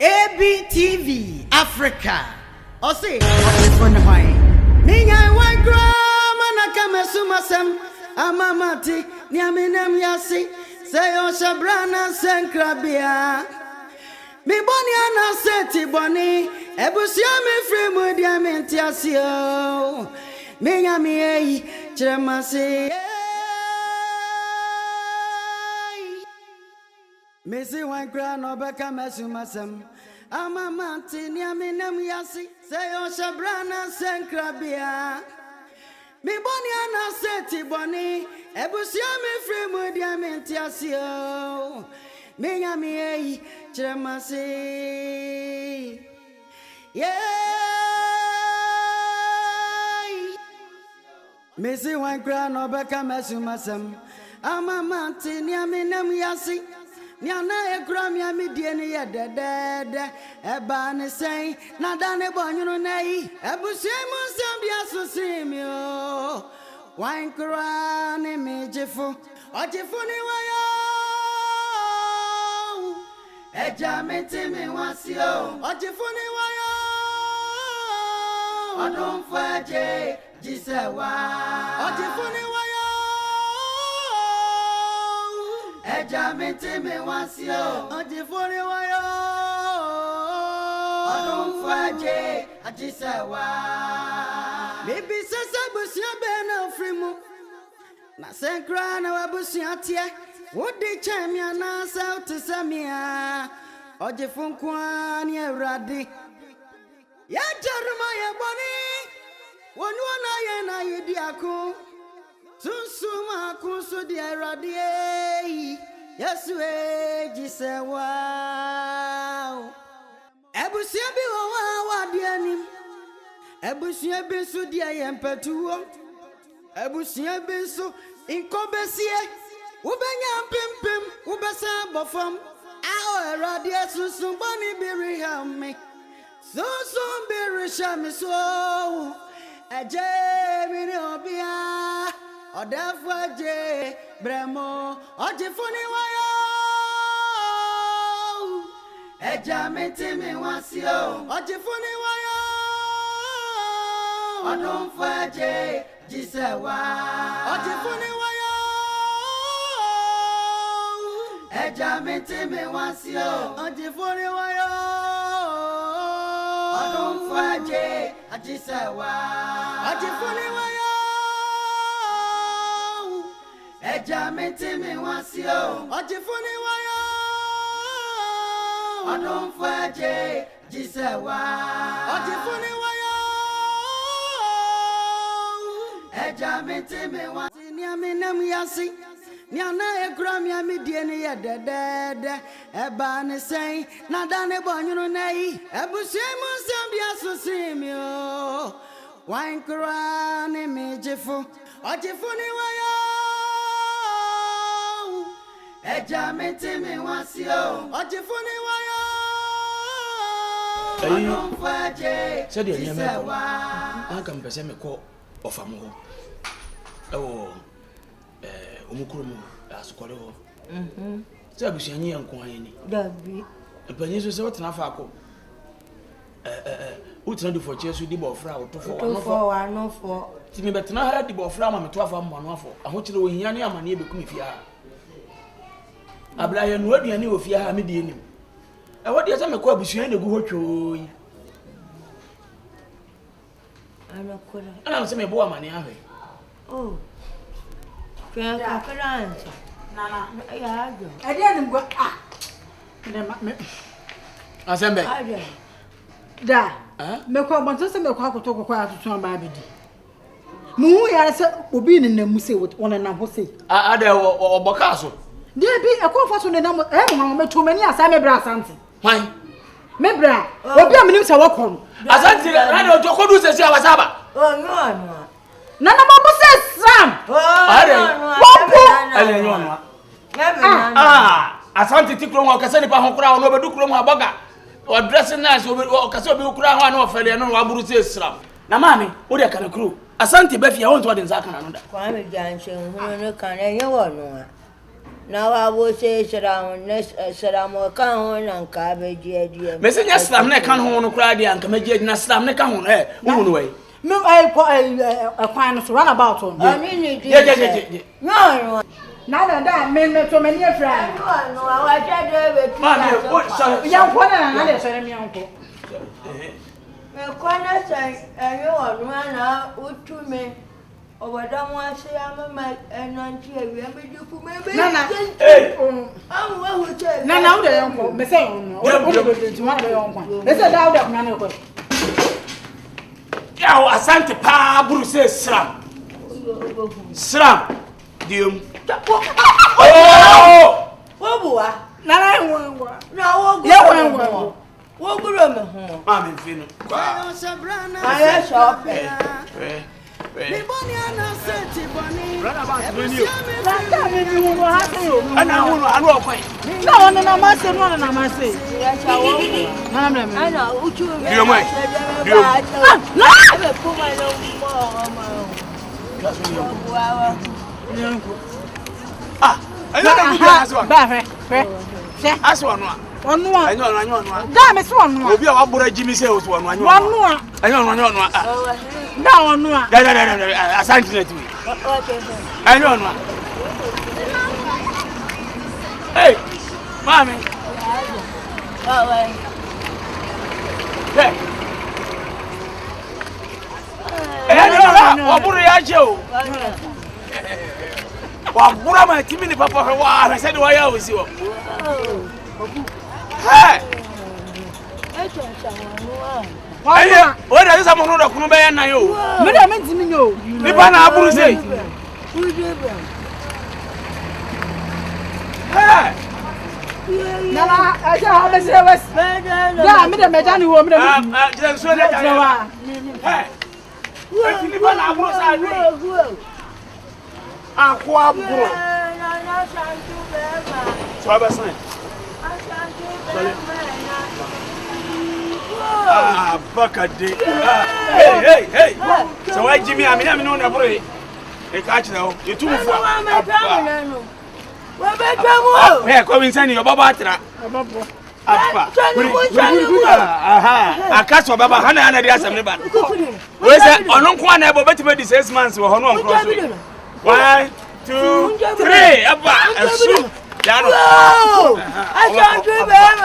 ABTV Africa. Ose Ogyefo ne hwan. Minya wan grama na kamesumasem amamati niaminem yasi sayo shabrana senkrabia. Mi boni ana seti boni ebusia me free mu dia mentiasio. Minya mi ei chemasi. Missy one crown or back a messumasem. Amamati niaminem yasi sayo shabrana senkrabia. Mi boni ana seti boni ebusia me free mu dia mentiasio. Minya mi ei chemasi. Yeah. Missy one crown or back a messumasem. Amamati niaminem yasi. Nyana ekram ya midieni ye dedede eba ne sei na da ne bonyunu nei ebusemu sambia so simio wan kra ne mejefo Ogyefo ni wayo eja metimi wasio Ogyefo ni wayo odon faje jisewa Ogyefo ni wayo eja metimi wasio Ogyefo ni wayo odon faje ajisewa bibi sasa busia be na frimu na senkra na wabusia tie wodi chamia na south samia Ogyefo nkwa ni Awurade ya jaruma ye boni wonu na ye na yedi ako susuma kuso di Awurade Yesu jisewa ebusia bi wa de anim ebusia bi so di ayempetuwo ebusia bi so inkobesie ubenya pimpim ubesa bofam aho Awurade susun boni biri hame susun biri shame so eje mi ni obia odafaje bremo Ogyefo ni wayo eja metimi wasio Ogyefo ni wayo odon faje jisewa Ogyefo ni wayo eja metimi wasio Ogyefo ni wayo odon faje jisewa Ogyefo ni wayo eja metimi wasio Ogyefo ni wayo odon faje jisewa Ogyefo ni wayo eja metimi wasio niaminem yasi nyana ekram ya midieni ye dedede eba ne sei na da ne bonyunu nei ebusemu sambia so simio wan kra ne mejefo Ogyefo ni wayo eja metimi wasio Ogyefo ni wayo odon faje said you never I can pese me ko ofam ho ewo omukuru asukole ho se abusuanyi enko ayeni dabi epanyi so se wotena fa akọ wotena do for chesu di bofra wotofo wanofo ti me betena ha di bofra ma meto afa mmano afọ ahokyere ohia ne amane ebekum fia abla ye no aduane ofia ha me die nim wodi asa me ko abusuan na gu ho twoi ana se me bo amane ahwe oh Nana. Ya ajo. Ade nim gwa me. Asembe. Da. Me ko bonto se me ko akoto kokko atutu amba abedi. Mu ya se obi ni na muse wona na ho se. Ade oboka so. De bi ekofo so ne na mo me to mani asa me bra asante. Hwan? Me bra. Obi aminim se wokon. Asante na de ojokodu se si awasaba. Oh no. Nana mabuse Sam. Are. Wapo. Ale nyonwa. Asante tikro nwa kase ni pa honkura no bedu kro mu aboga. O dress nice o kase obi kura ho na ofele no waburu se sram. Na mami, o de kana kro. Asante ba fia won to de nzaka na no da. Kwa me janshe hu no kan enye wo no a. Now I will say Saram can hon and cabbage. Messi, yes, I'm not can hon cry and come again, and slam neck on her. One way. No, I find us run about on. I mean, no. Now that men so many friends. No, I tried to Mammy, what son? Young one and another son, my uncle. The corner say, and you are run out with 2 men. Over don't want to say I'm a man and not here. We have you for me. Nana, I'm well with you. Nana, the uncle, the same. One of the uncle. Let's allow that man. Now, Asante Pa Bruce Sram. Sram. Dium. Oh! Obaa. Nana, one. No, Yeah, what good on the home? I'm in Fino. I shop. No, no. Asante to me. I don't know. Hey, mommy. Hey. Wabura my timini papa I said why I was you. Hey. What are you some of the Kumbaya na yo? Me no. Nipana aburu say. Hey. Nana, I say say was. Yeah, me the mejani wo me the. Just so that. Hey. Nipana aburu say. Akua bro. So abasan. Bakade. Hey. So why Jimmy? I mean, no, never. A catch now. You too far. Where come inside your Baba? I catch your Baba Hana and the assembly. Where's that? On one corner, but better be 6 months or Honor cross. 1, 2, 3. Oh, I can't do that.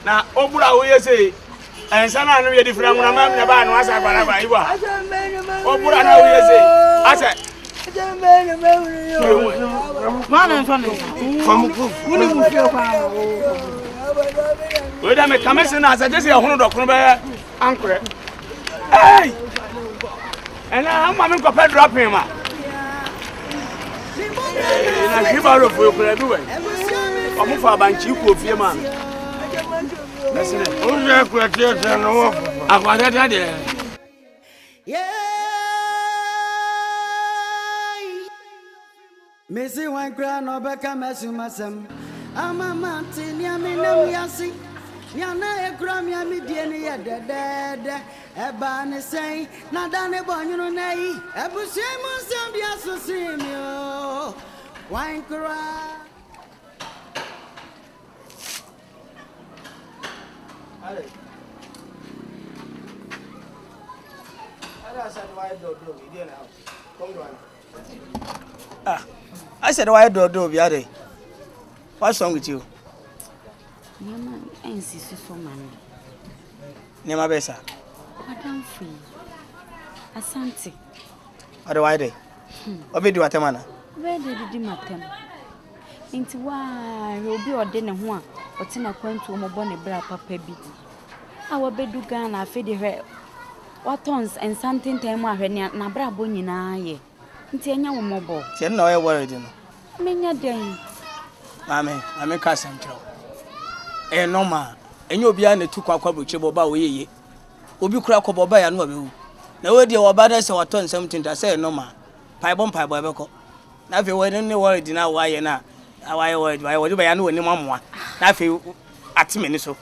Now, Obaa, we say, and some are really different. I'm not about no answer, but I was. Obaa, now we say, I said, Man and son. wait a minute, come in as I just say, 100 uncle. Hey, and I'm going to drop him. And I give out of your anyway. I'm for a bunch of you, man. Listen, I want that there. Yeah, Missy one crown or back a messum. I'm a mountain, Yamin, Yassi. Yana a gram yammy DNA dead. A ban say, not done a bon, you know, nay. A bushemus and the associate. Wine cry. I said, why do Biade? What's wrong with you? Yama, I insist so man. Nema Bessa. Madam free. Asante. What do I do? Obidu Atamana. Where did you matem? Into why will be ordained one, or Tina Quent to Mobone Bra Papa Bidi. Our bedugan, I fed her. What tons and something time when Nabra Bonina, Intenia Mobo. She no I worried you. Many day. Mammy, I'm a cousin. No ma, and you'll be on the 2 Quabuchebo ye. Obi crack up by and no. No idea what bad as our turn something to say no ma. Pie bomb pie by Beko. Now if you were any worried now, why you now? How I would, I would be I know any mamma. Now if you at me so.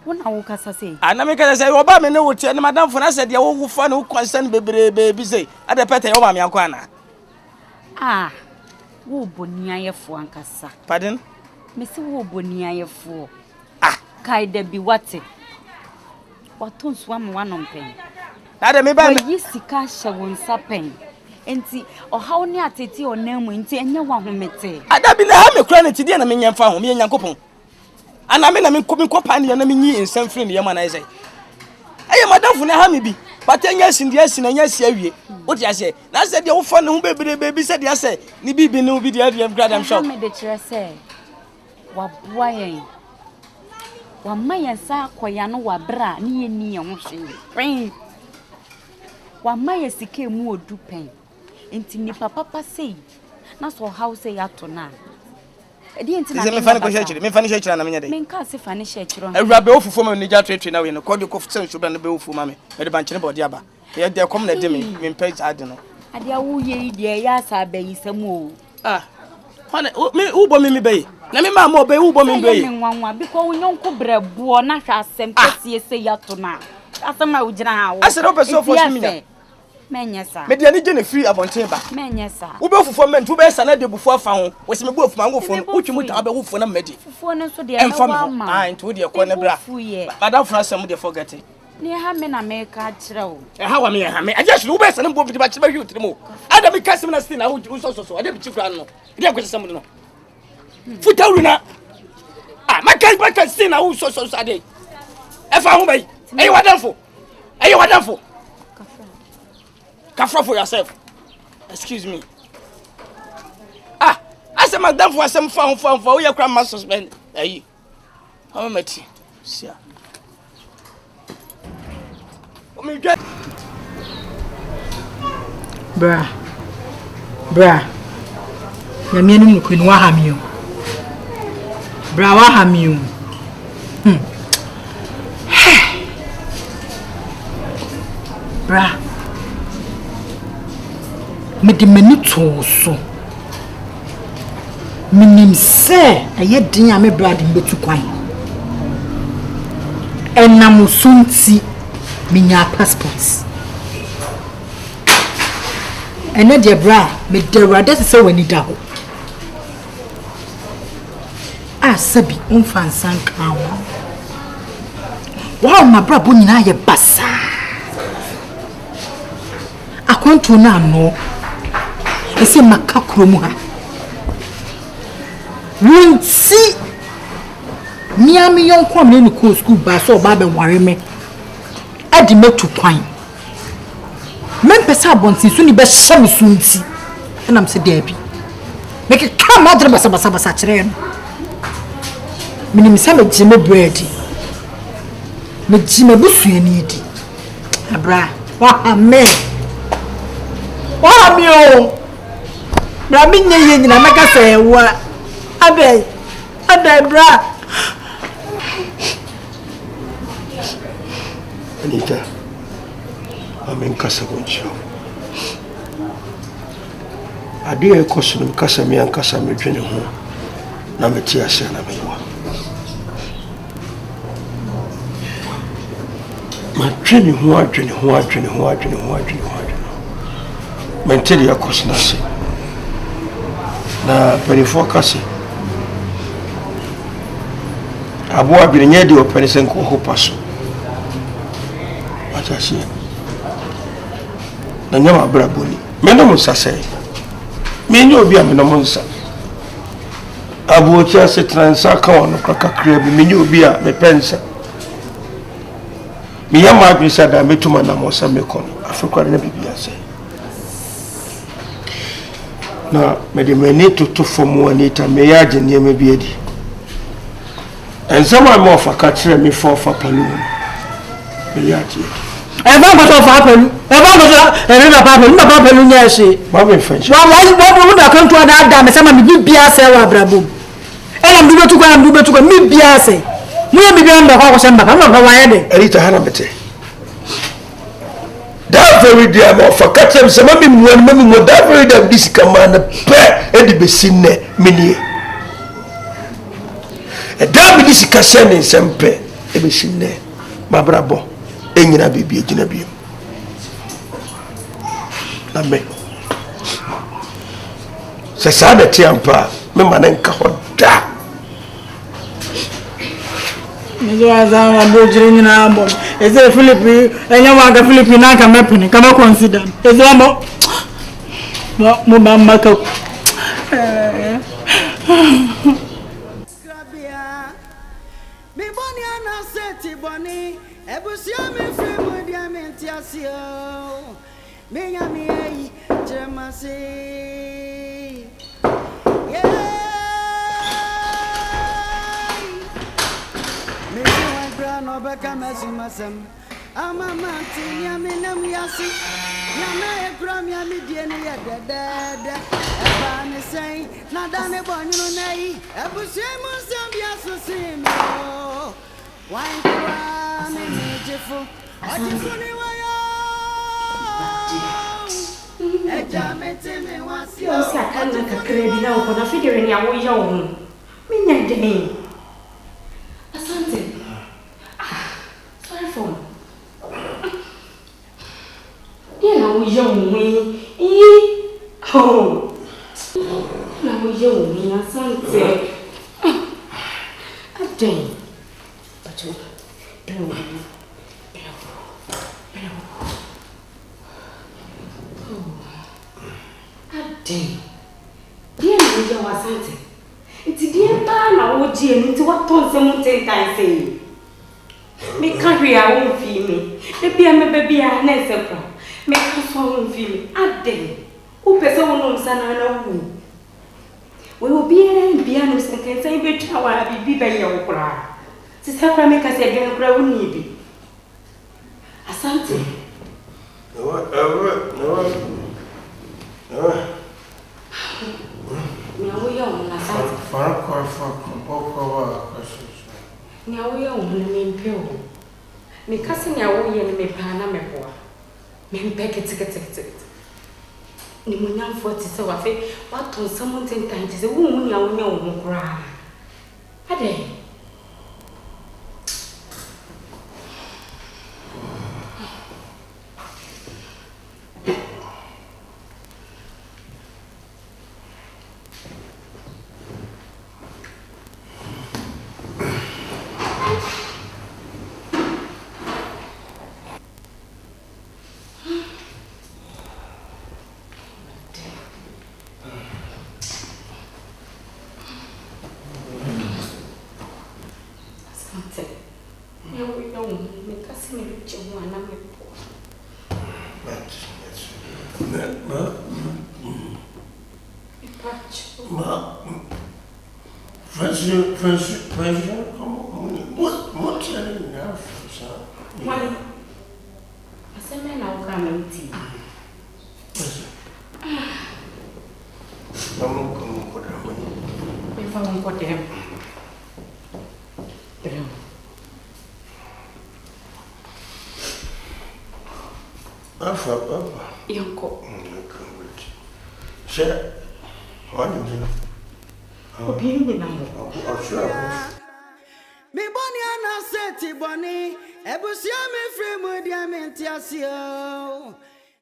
Wona wo kasa sei. Ana me kasa say oba me ne wo tie ne madam for na say de wo fa ne wo concern bebrebe bi say ade pete wo ma me akwa na. Ah. Wo boniayefo ankasa. Pardon? Me se wo boniayefo. Ah, kai da bi wate. Waton so am wanompen. na de me ba me yi sika hye won sapen. Enti ohaw ne atete onamu enti enye wa homete. Ada bi na ha me kura ne tidie na me nyamfa ho me nyankopon. Ana me na me kopa ne na me nyi nsam firi ne yema na say. Aye madam fu ne ha me bi. Patenya sindie sinanya si awie. Wo ti ase. Na say de wo fa ne ho bebrebe bi say de ase. Ni bibi ne obi de adem grad am shop. Me de kire say. Wa boa yen. Wa mayen sa akoya no wa bra ne yeni ye ho hwe. Wa maye sike mu odu pen. Enti ni papa sei. Na so house ya to na. Edi enti na me fa ne ko hye me fa ne hye na me nya de. Me nka se fa ne hye kire. Ewura be ofufo ma ni ja twetwe na we no ko de ko fsen shobra na be ofu ma me. Me de banche ne body aba. Ye de kom na de me mpe ade no. Ade awu ye de ya sa ba yi sam o. Ah. Hwana me ubo me be. Na me ma mo be ubo me be. Me nwanwa biko wonko brebo na hwa asem pese se ya to na. Asem na ugina ha wo. Ase no person for me. Menye sa. Me de ni je ne free abonten ba. Menye sa. Wo be ofufo men tu be sa na de bufu afa ho. Wo se me bu ofuma ngofo no. Wo twimu ta be wufo na medi. Fufuo ne so de na wa ma. Ah, ntu de ko ne bra. Madam for asem de forget it. Ni ha me na me ka kire wo. Ha wa me ha me. Aje so wo be sa na bo bi ba kire ba hwi utrimo. Ada me kasim na stin na wo so. Ada bi chikura no. Bi akwa sesam no. Futawru na. Ah, maka stin na wo so ade. E fa ho bai. Ayi wadanfo. Ayi wadanfo. Kafra for yourself. Excuse me. Ah, I said madam for some fun for your grandma suspend. Hey. How met you? See. Oh me get. Bra. Ya mienu ni kwenu wa hamio. Bra wa hamio. Bra. Me de mani to so. Minim se aye din a me bra de betu kwan. Enam sunti minya passports. Ene de bra me de rada se wani da ho. Asabi unfansan kan ho. Wow, my bra bo nyina ye basa. Akonto na no. Ese makakro mu ha. Wunti miami yonko am ne ko school ba so ba be ware me. Adi metu kwan. Men pesa bonti so ni be hye me sunti. Na am se da bi. Make come out basa kire no. Minim se me jime bread. Me jime busuani di. Abra, wa amen. Wa mi o. Bra mi nye nyina meka se wa. Abe bra. Anita, I'm kasa goncho. Ade e kosunum kasa mi ankasa me dwene ho. Na me ti ase na me wa. Ma dwene ho. Mentally ya kosuna se. Na perifo kase. Aboa bi nye de opene se nko ho paso. Atasi. Na nyama braboni. Meno musase. Menyo obi a meno munsa. Abuo tia se transa ka wono kakakra bi menyo obi a me pensa. Me yama adwisa da metuma na mosa mekon. Afrika na bibia se. Na me de meni to fomu Anita me ya je ne me bi edi. Enzama mo fa ka kire me for fa panu. Me ya je. E ba mo so fa panu. E ba mo so e na papa panu nya se. Ba me fench. Wa da kan to da me sama me bibia se wa brabo. E na mdu betu kwa me bia se. Mu ya bibia ndo kwa shamba ka no wa ye de. Anita hana bete. That very day I'm off a catch him some me that very day this command pe e di besinne mini. E da bi this kase ne sempe ebeshinne mabrabo enyina bibi ejina biem na me se sada tiampa me manenka hoda Nizo azama bojiri nyina ambo eze Philippi enya waga Philippi na ka mepene kama consider eze ambo mo mama ka mi boni ana seti boni ebusia mi fi mo dia mi ntiasio me nya mi ayi jemase me si wan gra no be ka mesumasem amama ti nya mi nam yasi nya na e gra mi ami die ni ye dedede eba ni sei na dane bonyu nei ebusia mo sambia so simi why cry me Ogyefo Ogyefo ni wayo eja mete me wasi o si akana kakra bi na uko na fidere ni awo ya wo menya den asante sorry for dia na wo ya wo oh na wo ya wo asante aden bacho Hello. Ade. Dia na ya wasante. Iti dia ba na wo ji enu ti wa ton se mu ten kan se. Me kan ri a wo fi mi. E bia me ba bia na se kwa. Me kan so wo fi mi. Ade. O pese wo no nsa na na wu. We obi bia no se kan se be twa wa bibi ba ye wo kura. Sisa kwa me kasi adwene kura wo ni bi. Asante. No. Nyawo ya wo na asante. Fara kwa Nyawo ya wo na me mpe wo. Me kasi nyawo ye ni me pa na me boa. Me mpe kete. Ni munya mfo ti se wa fe wa ton samu tentan ti se wo mu nyawo nya wo kura. Ade. Yonko. Share. What do you me boni ana seti boni ebusia me free mo dia me ntiasio